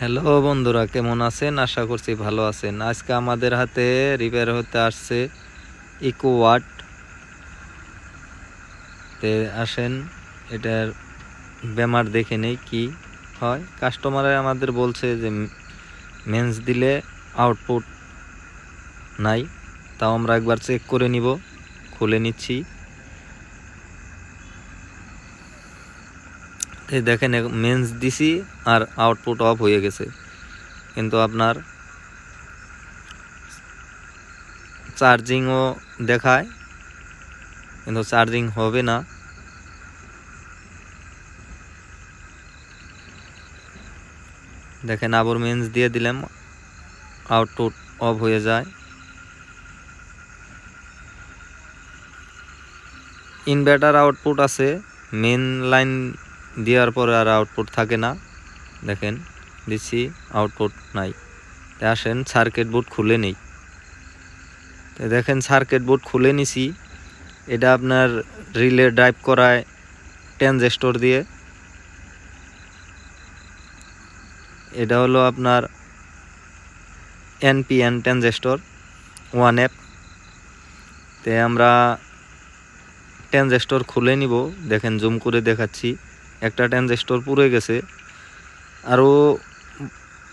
Hello বন্ধুরা, কেমন আছেন? আশা করছি ভালো আছেন। আজকে আমাদের হাতে রিপেয়ার হতে আসছে ইকো ওয়াট। তে আসেন এটার বেমার দেখে নেই কি হয়। কাস্টমারে আমাদের বলছে যে মেন্স দিলে আউটপুট নাই, তাও আমরা একবার চেক করে নিব। খুলে নিচ্ছি। এই দেখেন মেন্স দিছি আর আউটপুট অফ হয়ে গেছে, কিন্তু আপনার চার্জিংও দেখায়, কিন্তু চার্জিং হবে না। দেখেন আবার মেন্স দিয়ে দিলাম, আউটপুট অফ হয়ে যায়। ইনভার্টার আউটপুট আছে, মেন লাইন দেওয়ার পরে আর আউটপুট থাকে না। দেখেন দিচ্ছি, আউটপুট নাই। আসেন সার্কিট বোর্ড খুলে নেই। দেখেন সার্কিট বোর্ড খুলে নিছি। এটা আপনার রিলে ড্রাইভ করায় ট্রানজিস্টর দিয়ে। এটা হলো আপনার এনপিএন ট্রানজিস্টর 1F। তে আমরা ট্রানজিস্টর খুলে নিব। দেখেন জুম করে দেখাচ্ছি, একটা ট্রানজিস্টর পুড়ে গেছে। আরও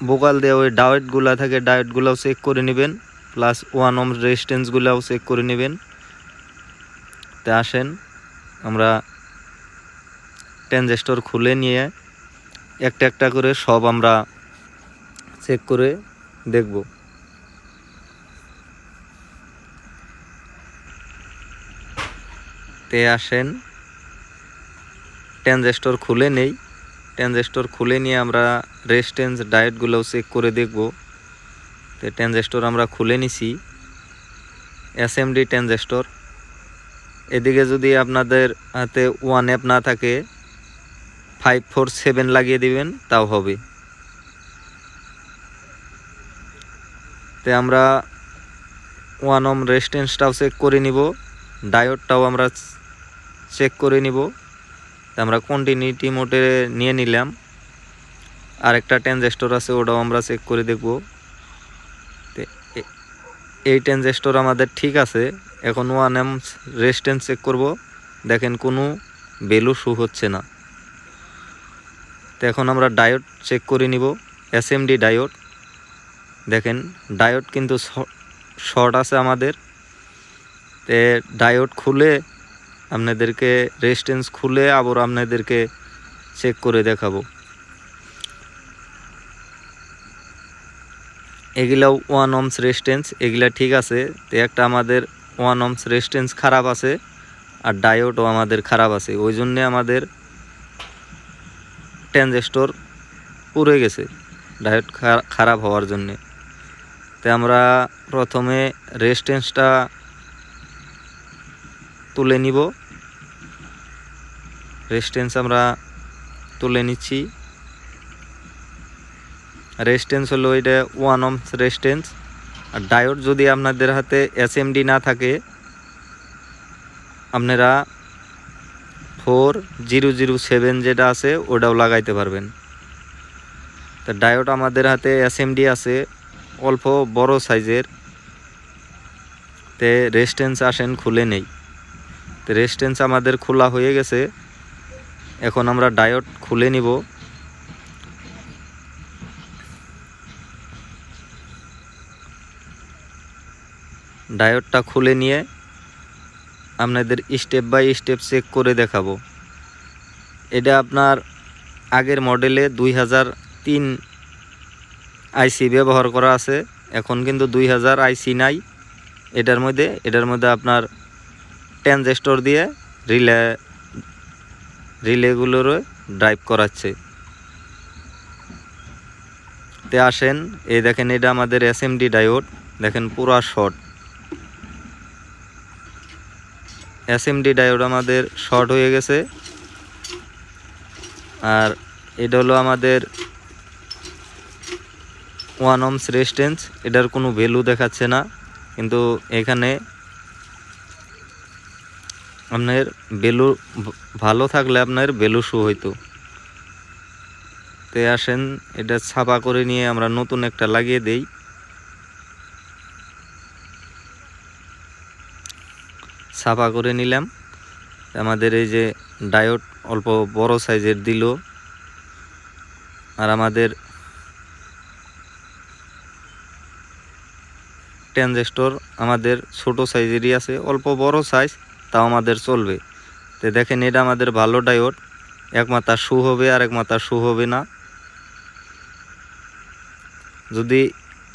বোকাল দিয়ে ওই ডায়েটগুলা থাকে, ডায়েটগুলাও চেক করে নেবেন, প্লাস 1 ওহম রেজিস্ট্যান্সগুলাও চেক করে নেবেন। তে আসেন আমরা ট্রানজিস্টর খুলে নিয়ে একটা একটা করে সব আমরা চেক করে দেখব। তে আসেন ট্রানজিস্টর খুলে নেই। ট্রানজিস্টর খুলে নিয়ে আমরা রেজিস্ট্যান্স ডায়েটগুলোও চেক করে দেখব। তো ট্রানজিস্টর আমরা খুলে নিছি, এসএমডি ট্রানজিস্টর। এদিকে যদি আপনাদের হাতে 1F না থাকে 547 লাগিয়ে দিবেন, তাও হবে। তো আমরা 1 ওহম রেজিস্ট্যান্সটাও চেক করে নিব, ডায়োডটাও আমরা চেক করে নিব। আমরা কন্টিনিউটি মোডে নিয়ে নিলাম। আরেকটা ট্রানজিস্টর আছে, ওটাও আমরা চেক করে দেখব। এই ট্রানজিস্টর আমাদের ঠিক আছে। এখন 1 ওহম রেজিস্ট্যান্স চেক করব। দেখেন কোনো ভ্যালু শো হচ্ছে না। তো এখন আমরা ডায়োড চেক করে নিব, এসএমডি ডায়োড। দেখেন ডায়োড কিন্তু শর্ট আছে আমাদের। তে ডায়োড খুলে আপনাদেরকে রেজিস্ট্যান্স খুলে আবার আপনাদেরকে চেক করে দেখাবো। এগুলাও 1 ওহমস রেজিস্ট্যান্স, এগুলা ঠিক আছে। তো একটা আমাদের 1 ওহমস রেজিস্ট্যান্স খারাপ আছে, আর ডায়োডও আমাদের খারাপ আছে। ওই জন্যে আমাদের ট্রানজিস্টর পুড়ে গেছে, ডায়োড খারাপ হওয়ার জন্যে। তো আমরা প্রথমে রেজিস্ট্যান্সটা তুলে নিব। রেজিস্ট্যান্স আমরা তুলে নিচ্ছি। রেজিস্ট্যান্স হলো এটা 1 ওহমস রেজিস্ট্যান্স। আর ডায়োড যদি আপনাদের হাতে এসএমডি না থাকে, আপনারা 4007 যেটা আছে ওটাও লাগাইতে পারবেন। তো ডায়োড আমাদের হাতে এসএমডি আছে, অল্প বড় সাইজের। তে রেজিস্ট্যান্স আসেন খুলে নেই। তো রেজিস্ট্যান্স আমাদের খোলা হয়ে গেছে। এখন আমরা ডায়োড খুলে নিব। ডায়োডটা খুলে নিয়ে আপনাদের স্টেপ বাই স্টেপ চেক করে দেখাবো। এটা আপনার আগের মডেলে 2003 আইসি ব্যবহার করা আছে। এখন কিন্তু 2000 আইসি নাই এটার মধ্যে আপনার ট্রানজিস্টর দিয়ে রিলেগুলোর ড্রাইভ করাচ্ছে। তে আসেন, এই দেখেন এটা আমাদের এসএমডি ডায়োড। দেখেন পুরা শর্ট, এসএমডি ডায়োড আমাদের শর্ট হয়ে গেছে। আর এটা হলো আমাদের 1 ওহমস রেজিস্ট্যান্স। এটার কোনো ভ্যালু দেখাচ্ছে না, কিন্তু এখানে আপনার ভ্যালু ভালো থাকলে আপনার ভ্যালু শো হইতো। তে আসেন এটা ছাপা করে নিয়ে আমরা নতুন একটা লাগিয়ে দেই। ছাপা করে নিলাম। আমাদের এই যে ডায়োড অল্প বড় সাইজের দিল, আর আমাদের ট্রানজিস্টর আমাদের ছোট সাইজেরই আছে, অল্প বড় সাইজ, তাও আমাদের চলবে। তো দেখেন এটা আমাদের ভালো ডায়োড, এক মাথা শু হবে আর এক মাথা শু হবে না। যদি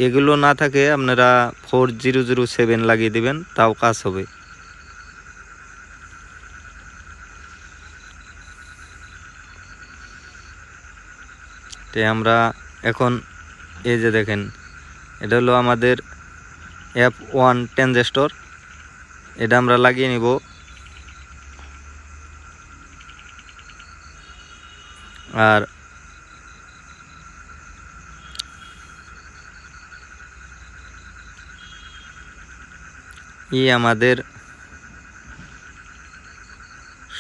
এগুলো না থাকে আপনারা 4007 লাগিয়ে দিবেন, তাও কাজ হবে। তো আমরা এখন এই যে দেখেন এটা হলো আমাদের F1 ট্রানজিস্টর, এটা আমরা লাগিয়ে নিব। আর আমাদের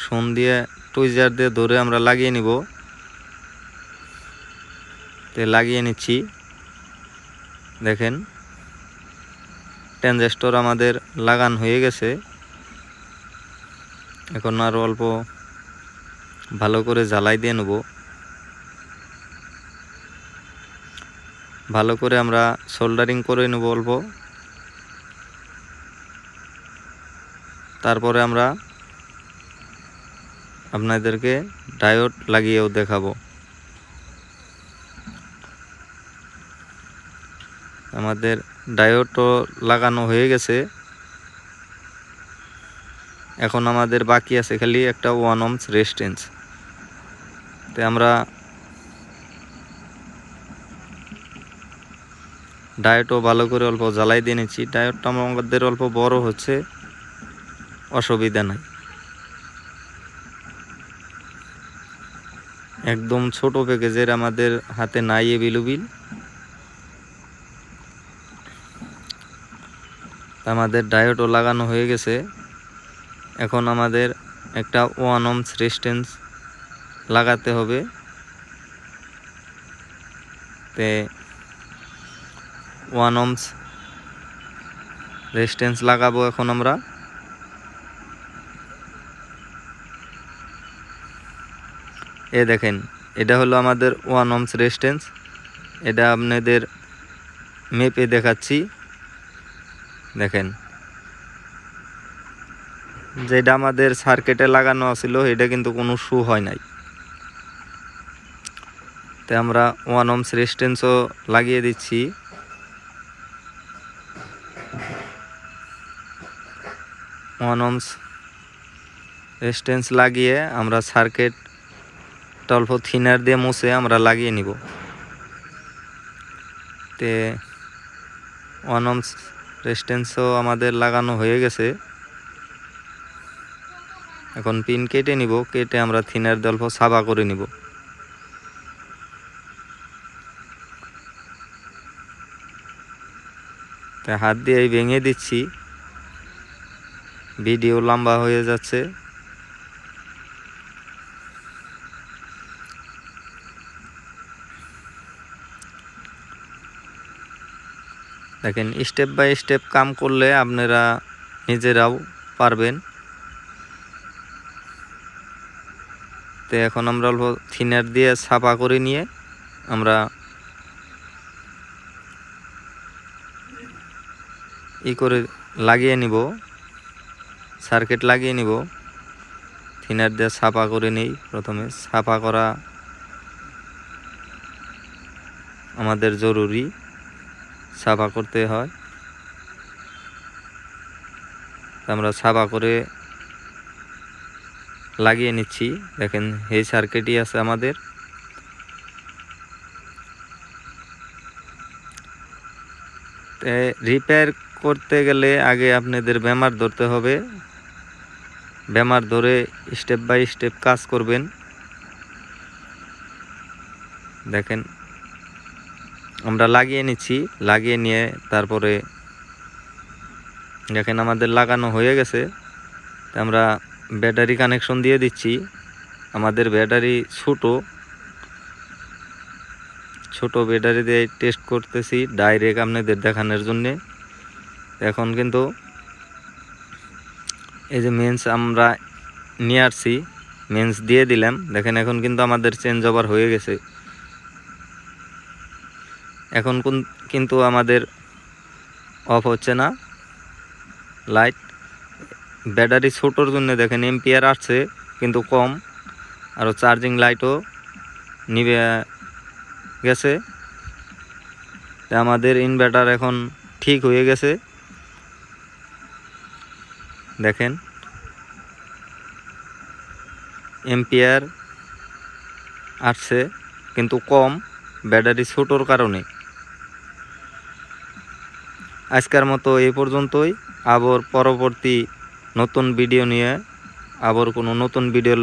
সোন দিয়ে টুইজার দিয়ে ধরে আমরা লাগিয়ে নিব। তে লাগিয়ে নিচ্ছি। দেখেন ট্রানজিস্টর আমাদের লাগান হয়ে গেছে। এখন আরও অল্প ভালো করে জ্বালাই দিয়ে নেব। ভালো করে আমরা সোল্ডারিং করে নেব অল্প, তারপরে আমরা আপনাদেরকে ডায়োড লাগিয়েও দেখাবো। আমাদের ডায়োডও লাগানো হয়ে গেছে। এখন আমাদের বাকি আছে খালি একটা 1 ohms রেজিস্ট্যান্স। তো আমরা ডায়োডও ভালো করে অল্প জ্বালাই দিয়ে নিচ্ছি। ডায়োডটা আমাদের অল্প বড় হচ্ছে, অসুবিধা নাই। একদম ছোট প্যাকেজের আমাদের হাতে নাই এভেলেবল। আমাদের ডায়োডও লাগানো হয়ে গেছে। এখন আমাদের একটা 1 ohms রেজিস্ট্যান্স লাগাতে হবে। তে 1 ohms রেজিস্ট্যান্স লাগাবো এখন আমরা। এ দেখেন এটা হলো আমাদের 1 ohms রেজিস্ট্যান্স। এটা আপনাদের মেপে দেখাচ্ছি। দেখেন যেটা আমাদের সার্কিটে লাগানো ছিল এটা কিন্তু কোনো শু হয় নাই। তো আমরা 1 ohms রেজিস্ট্যান্সও লাগিয়ে দিচ্ছি। ওয়ান ohms রেজিস্ট্যান্স লাগিয়ে আমরা সার্কিটটা অল্প থিনার দিয়ে মুছে আমরা লাগিয়ে নিব। তে 1 ohms রেজিস্ট্যান্সও আমাদের লাগানো হয়ে গেছে। এখন পিন কেটে নিব, কেটে আমরা থিনার দিয়ে অল্প সাবা করে নিব। তে হাত দিয়ে ভেঙে দিচ্ছি, ভিডিও লম্বা হয়ে যাচ্ছে। দেখেন স্টেপ বাই স্টেপ কাম করলে আপনারা নিজেরাও পারবেন। তো এখন আমরা অল্প থিনার দিয়ে ছাপা করে নিয়ে আমরা করে লাগিয়ে নিব, সার্কিট লাগিয়ে নিব। থিনার দিয়ে ছাপা করে নেই। প্রথমে ছাপা করা আমাদের জরুরি, ছাপা করতে হয়। আমরা ছাপা করে লাগিয়ে নিচ্ছি। দেখেন এই সার্কিটই আছে আমাদের। রিপেয়ার করতে গেলে আগে আপনাদের বেমার ধরতে হবে। বেমার ধরে স্টেপ বাই স্টেপ কাজ করবেন। দেখেন আমরা লাগিয়ে নিচ্ছি, লাগিয়ে নিয়ে তারপরে দেখেন আমাদের লাগানো হয়ে গেছে। আমরা ব্যাটারি কানেকশন দিয়ে দিচ্ছি। আমাদের ব্যাটারি ছোটো, ছোট ব্যাটারি দিয়ে টেস্ট করতেছি ডাইরেক্ট আপনাদের দেখানোর জন্যে। এখন কিন্তু এই যে মেন্স আমরা নিয়ে আসছি, মেন্স দিয়ে দিলাম, দেখেন এখন কিন্তু আমাদের চেঞ্জ ওভার হয়ে গেছে। এখন কিন্তু আমাদের অফ হচ্ছে না লাইট। ব্যাটারি ছোটোর জন্য দেখেন এম্পিয়ার আসছে কিন্তু কম, আর চার্জিং লাইটও নিভে গেছে। আমাদের ইনভার্টার এখন ঠিক হয়ে গেছে। দেখেন এম্পিয়ার আসছে কিন্তু কম, ব্যাটারি ছোটোর কারণে। আজকের মতো এই পর্যন্তই। আবার পরবর্তী নতুন ভিডিও নিয়ে আবার কোনো নতুন ভিডিওর